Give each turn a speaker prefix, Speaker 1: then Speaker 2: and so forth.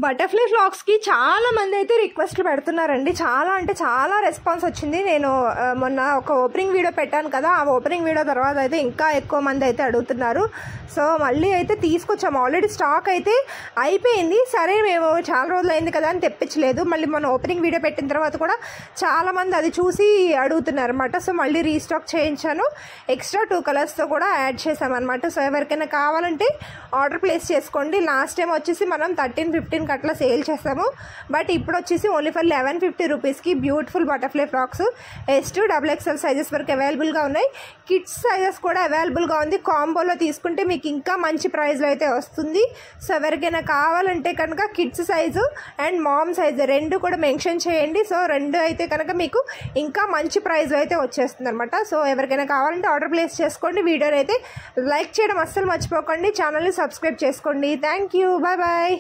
Speaker 1: Butterfly ఫ్లాగ్స్కి చాలా మంది అయితే రిక్వెస్ట్లు పెడుతున్నారండి. చాలా అంటే చాలా రెస్పాన్స్ వచ్చింది. నేను మొన్న ఒక ఓపెనింగ్ వీడియో పెట్టాను కదా, ఆ ఓపెనింగ్ వీడియో తర్వాత అయితే ఇంకా ఎక్కువ మంది అయితే అడుగుతున్నారు. సో మళ్ళీ అయితే తీసుకొచ్చాము. ఆల్రెడీ స్టాక్ అయితే అయిపోయింది. సరే మేము చాలా రోజులు అయింది కదా అని తెప్పించలేదు. మళ్ళీ మొన్న ఓపెనింగ్ వీడియో పెట్టిన తర్వాత కూడా చాలామంది అది చూసి అడుగుతున్నారు అనమాట. సో మళ్ళీ రీస్టాక్ చేయించాను. ఎక్స్ట్రా 2 కలర్స్తో కూడా యాడ్ చేసామన్నమాట. సో ఎవరికైనా కావాలంటే ఆర్డర్ ప్లేస్ చేసుకోండి. లాస్ట్ టైం వచ్చేసి మనం 13-15 అట్లా సేల్ చేస్తాము. బట్ ఇప్పుడు వచ్చేసి ఓన్లీ ఫర్ 1150 రూపీస్కి beautiful butterfly frocks S2 XXL sizes వరకు అవైలబుల్గా ఉన్నాయి. కిడ్స్ సైజెస్ కూడా అవైలబుల్గా ఉంది. కాంబోలో తీసుకుంటే మీకు ఇంకా మంచి ప్రైస్లో అయితే వస్తుంది. సో ఎవరికైనా కావాలంటే కనుక kids size and mom size రెండు కూడా మెన్షన్ చేయండి. సో రెండు అయితే కనుక మీకు ఇంకా మంచి ప్రైస్లో అయితే వచ్చేస్తుంది అనమాట. సో ఎవరికైనా కావాలంటే ఆర్డర్ ప్లేస్ చేసుకోండి. వీడియోని అయితే లైక్ చేయడం అస్సలు మర్చిపోకండి. ఛానల్ని సబ్స్క్రైబ్ చేసుకోండి. Thank you. Bye bye.